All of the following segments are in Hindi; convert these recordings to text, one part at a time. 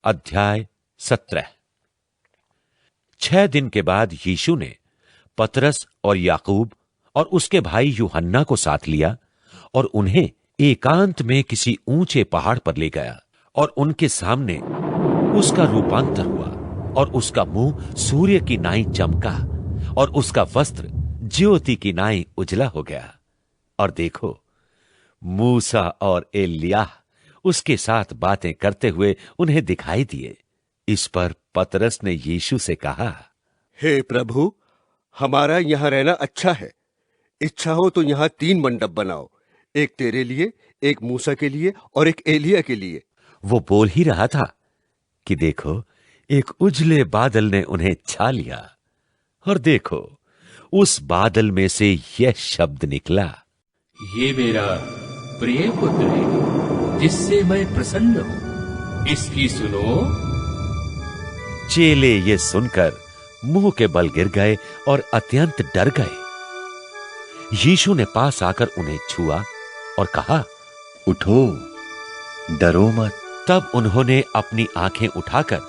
अध्याय 17। 6 दिन के बाद यीशु ने पतरस और याकूब और उसके भाई यूहन्ना को साथ लिया और उन्हें एकांत में किसी ऊंचे पहाड़ पर ले गया और उनके सामने उसका रूपांतर हुआ और उसका मुंह सूर्य की नाई चमका और उसका वस्त्र ज्योति की नाई उजला हो गया। और देखो, मूसा और एलिय्याह उसके साथ बातें करते हुए उन्हें दिखाई दिए। इस पर पतरस ने यीशु से कहा, हे प्रभु, हमारा यहां रहना अच्छा है। इच्छा हो तो यहां 3 मंडप बनाओ, एक तेरे लिए, एक मूसा के लिए और एक एलिय्याह के लिए। वो बोल ही रहा था कि देखो, एक उजले बादल ने उन्हें छा लिया और देखो, उस बादल में से यह शब्द निकला, ये मेरा प्रिय पुत्र है, जिससे मैं प्रसन्न हूं, इसकी सुनो। चेले ये सुनकर मुंह के बल गिर गए और अत्यंत डर गए। यीशु ने पास आकर उन्हें छुआ और कहा, उठो, डरो मत। तब उन्होंने अपनी आंखें उठाकर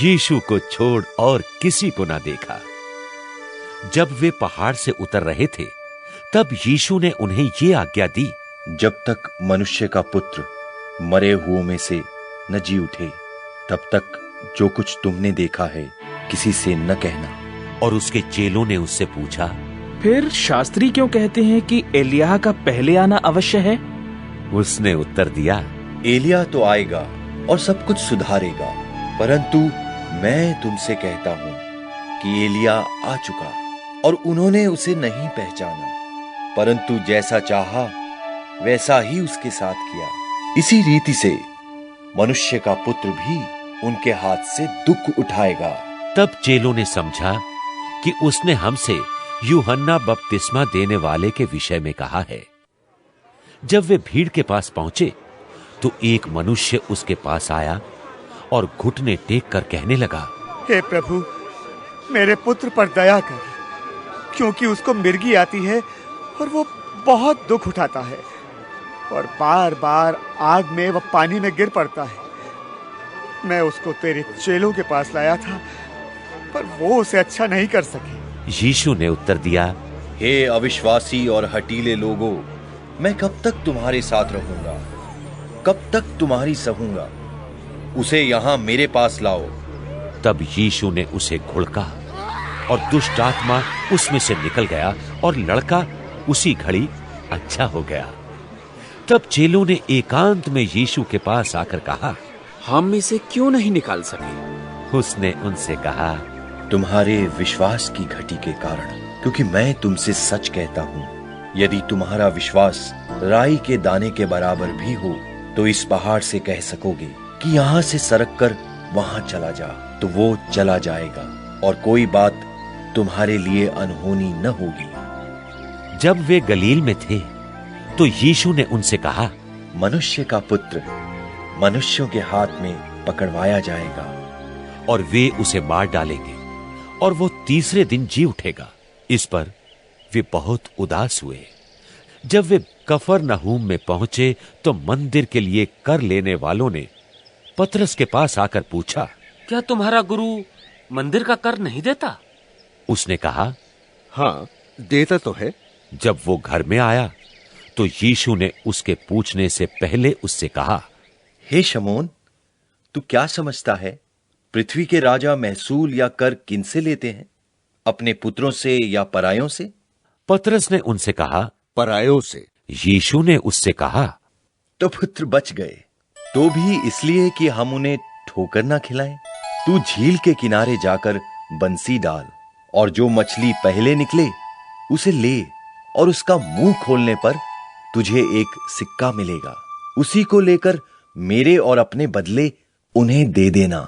यीशु को छोड़ और किसी को ना देखा। जब वे पहाड़ से उतर रहे थे, तब यीशु ने उन्हें ये आज्ञा दी, जब तक मनुष्य का पुत्र मरे हुओं में से न जी उठे, तब तक जो कुछ तुमने देखा है किसी से न कहना। और उसके चेलों ने उससे पूछा, फिर शास्त्री क्यों कहते हैं कि एलिय्याह का पहले आना अवश्य है? उसने उत्तर दिया, एलिय्याह तो आएगा और सब कुछ सुधारेगा, परंतु मैं तुमसे कहता हूं कि एलिय्याह आ चुका और उन्होंने उसे नहीं पहचाना, परंतु जैसा चाहा वैसा ही उसके साथ किया। इसी रीति से मनुष्य का पुत्र भी उनके हाथ से दुख उठाएगा। तब चेलों ने समझा कि उसने हमसे यूहन्ना बपतिस्मा देने वाले के विषय में कहा है। जब वे भीड़ के पास पहुंचे तो एक मनुष्य उसके पास आया और घुटने टेक कर कहने लगा, हे प्रभु, मेरे पुत्र पर दया कर, क्योंकि उसको मिर्गी आती है और वो बहुत दुख उठाता है और बार बार आग में व पानी में गिर पड़ता है। मैं उसको तेरे चेलों के पास लाया था, पर वो उसे अच्छा नहीं कर सके। यीशु ने उत्तर दिया, हे अविश्वासी और हठीले लोगों, मैं कब तक तुम्हारे साथ रहूंगा, कब तक तुम्हारी सहूंगा? उसे यहां मेरे पास लाओ। तब यीशु ने उसे घुड़का और दुष्ट आत्मा उसमें से निकल गया और लड़का उसी घड़ी अच्छा हो गया। तब चेलों ने एकांत में यीशु के पास आकर कहा, हम इसे क्यों नहीं निकाल सके? उसने उनसे कहा, तुम्हारे विश्वास की घटी के कारण, क्योंकि मैं तुमसे सच कहता हूं, यदि तुम्हारा विश्वास राई के दाने के बराबर भी हो तो इस पहाड़ से कह सकोगे कि यहां से सरक कर वहां चला जा, तो वो चला जाएगा और कोई बात तुम्हारे लिए अनहोनी न होगी। जब वे गलील में थे तो यीशु ने उनसे कहा, मनुष्य का पुत्र मनुष्यों के हाथ में पकड़वाया जाएगा और वे उसे मार डालेंगे और वो तीसरे दिन जी उठेगा। इस पर वे बहुत उदास हुए। जब वे कफरनहूम में पहुंचे तो मंदिर के लिए कर लेने वालों ने पतरस के पास आकर पूछा, क्या तुम्हारा गुरु मंदिर का कर नहीं देता? उसने कहा, हाँ, देता तो है। जब वो घर में आया तो यीशु ने उसके पूछने से पहले उससे कहा, हे शमौन, तू क्या समझता है? पृथ्वी के राजा महसूल या कर किनसे लेते हैं, अपने पुत्रों से या परायों से? पतरस ने उनसे कहा, परायों से। यीशु ने उससे कहा, तो पुत्र बच गए, तो भी इसलिए कि हम उन्हें ठोकर ना खिलाएं। तू झील के किनारे जाकर बंसी डाल और जो मछली पहले निकले उसे ले, और उसका मुंह खोलने पर तुझे एक सिक्का मिलेगा। उसी को लेकर मेरे और अपने बदले उन्हें दे देना।